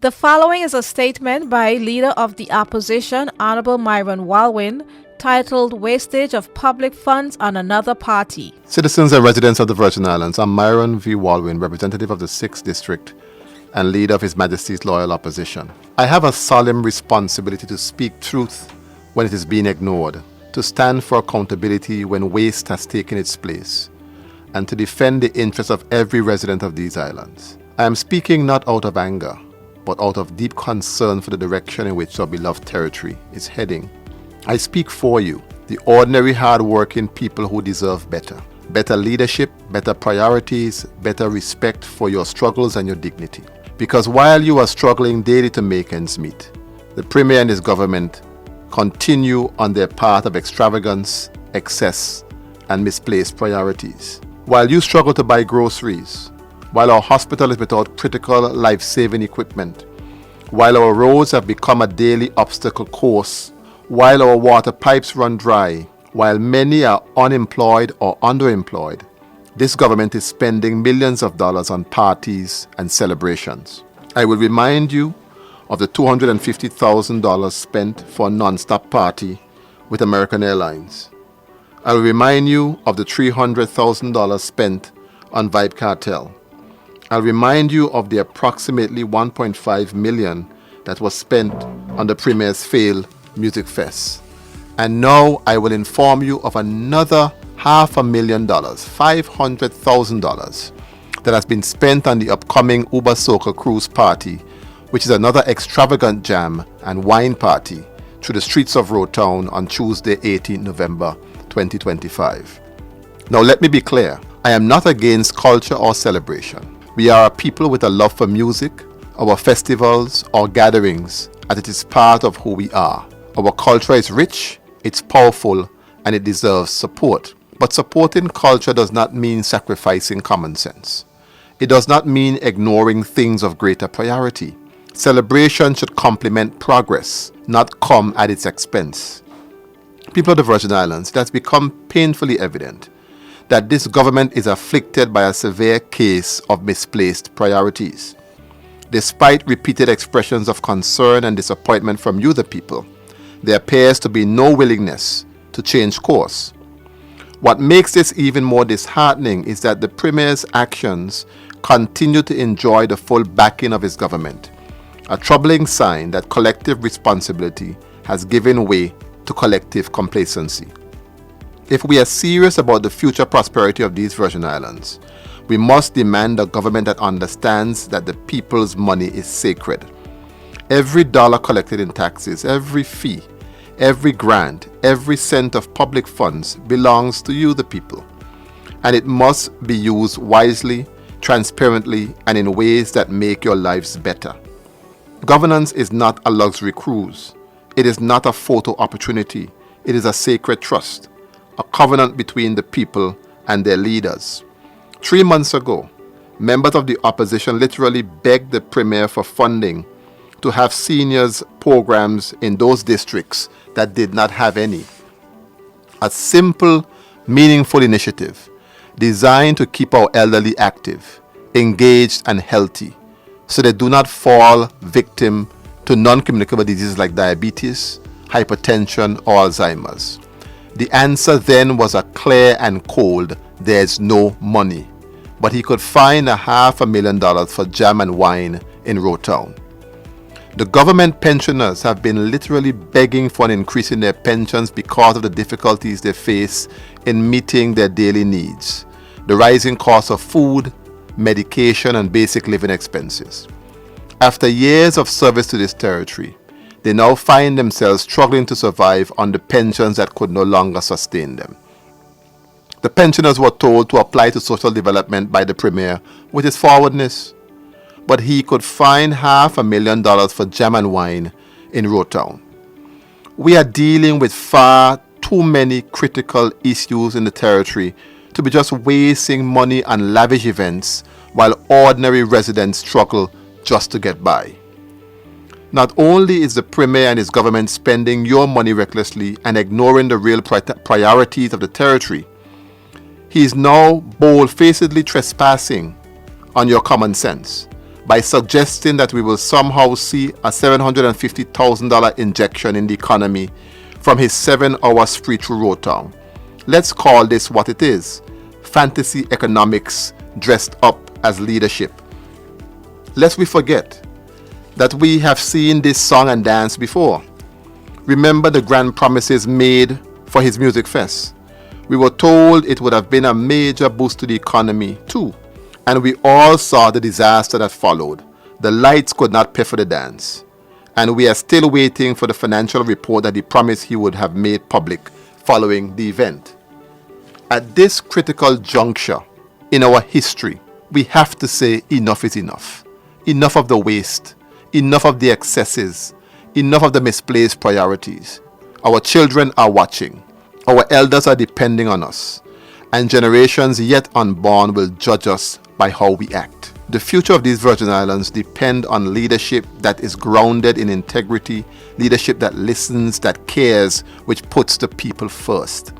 The following is a statement by Leader of the Opposition, Honorable Myron Walwyn, titled Wastage of Public Funds on Another Party. Citizens and residents of the Virgin Islands, I'm Myron V. Walwyn, representative of the 6th District and leader of His Majesty's Loyal Opposition. I have a solemn responsibility to speak truth when it is being ignored, to stand for accountability when waste has taken its place, and to defend the interests of every resident of these islands. I am speaking not out of anger, but out of deep concern for the direction in which our beloved territory is heading. I speak for you, the ordinary hard-working people who deserve better. Better leadership, better priorities, better respect for your struggles and your dignity. Because while you are struggling daily to make ends meet, the Premier and his government continue on their path of extravagance, excess, and misplaced priorities. While you struggle to buy groceries, while our hospital is without critical life-saving equipment, while our roads have become a daily obstacle course, while our water pipes run dry, while many are unemployed or underemployed, this government is spending millions of dollars on parties and celebrations. I will remind you of the $250,000 spent for a non-stop party with American Airlines. I will remind you of the $300,000 spent on Vibe Cartel. I'll remind you of the approximately $1.5 million that was spent on the Premier's failed Music Fest. And now I will inform you of another $500,000, $500,000 that has been spent on the upcoming Uber Soca Cruise Party, which is another extravagant jam and wine party through the streets of Road Town on Tuesday, 18 November 2025. Now let me be clear, I am not against culture or celebration. We are a people with a love for music, our festivals, our gatherings, and it is part of who we are. Our culture is rich, it's powerful, and it deserves support. But supporting culture does not mean sacrificing common sense. It does not mean ignoring things of greater priority. Celebration should complement progress, not come at its expense. People of the Virgin Islands, it has become painfully evident that this government is afflicted by a severe case of misplaced priorities. Despite repeated expressions of concern and disappointment from you, the people, there appears to be no willingness to change course. What makes this even more disheartening is that the Premier's actions continue to enjoy the full backing of his government, a troubling sign that collective responsibility has given way to collective complacency. If we are serious about the future prosperity of these Virgin Islands, we must demand a government that understands that the people's money is sacred. Every dollar collected in taxes, every fee, every grant, every cent of public funds belongs to you, the people. And it must be used wisely, transparently, and in ways that make your lives better. Governance is not a luxury cruise. It is not a photo opportunity. It is a sacred trust, a covenant between the people and their leaders. 3 months ago, members of the opposition literally begged the Premier for funding to have seniors programs in those districts that did not have any. A simple, meaningful initiative designed to keep our elderly active, engaged, and healthy so they do not fall victim to non-communicable diseases like diabetes, hypertension, or Alzheimer's. The answer then was a clear and cold, there's no money. But he could find $500,000 for jam and wine in Road Town. The government pensioners have been literally begging for an increase in their pensions because of the difficulties they face in meeting their daily needs, the rising cost of food, medication, and basic living expenses. After years of service to this territory, they now find themselves struggling to survive on the pensions that could no longer sustain them. The pensioners were told to apply to social development by the Premier with his forwardness, but he could find $500,000 for jam and wine in Road Town. We are dealing with far too many critical issues in the territory to be just wasting money on lavish events while ordinary residents struggle just to get by. Not only is the Premier and his government spending your money recklessly and ignoring the real priorities of the territory, he is now bold-facedly trespassing on your common sense by suggesting that we will somehow see a $750,000 injection in the economy from his 7-hour spree through Road Town. Let's call this what it is: fantasy economics dressed up as leadership. Lest we forget that we have seen this song and dance before. Remember the grand promises made for his music fest. We were told it would have been a major boost to the economy too, and we all saw the disaster that followed. The lights could not pay for the dance, and we are still waiting for the financial report that he promised he would have made public following the event. At this critical juncture in our history, we have to say enough is enough. Enough of the waste, enough of the excesses, enough of the misplaced priorities. Our children are watching. Our elders are depending on us, and generations yet unborn will judge us by how we act. The future of these Virgin Islands depend on leadership that is grounded in integrity, leadership that listens, that cares, which puts the people first.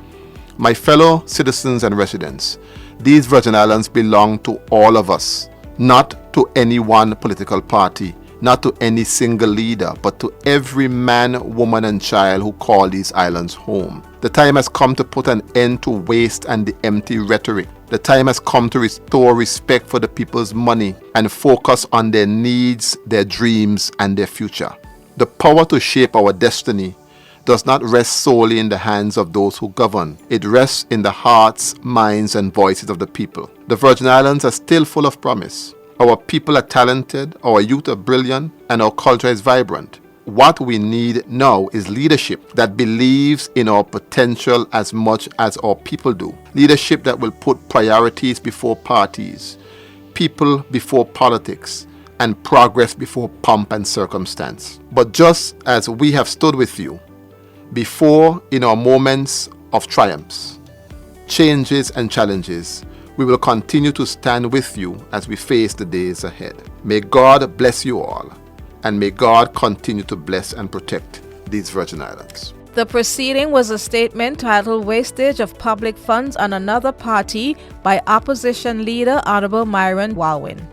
My fellow citizens and residents, these Virgin Islands belong to all of us, not to any one political party, not to any single leader, but to every man, woman, and child who call these islands home. The time has come to put an end to waste and the empty rhetoric. The time has come to restore respect for the people's money and focus on their needs, their dreams, and their future. The power to shape our destiny does not rest solely in the hands of those who govern. It rests in the hearts, minds, and voices of the people. The Virgin Islands are still full of promise. Our people are talented, our youth are brilliant, and our culture is vibrant. What we need now is leadership that believes in our potential as much as our people do. Leadership that will put priorities before parties, people before politics, and progress before pomp and circumstance. But just as we have stood with you before in our moments of triumphs, changes, and challenges, we will continue to stand with you as we face the days ahead. May God bless you all, and may God continue to bless and protect these Virgin Islands. The proceeding was a statement titled Wastage of Public Funds on Another Party by Opposition Leader Honorable Myron Walwin.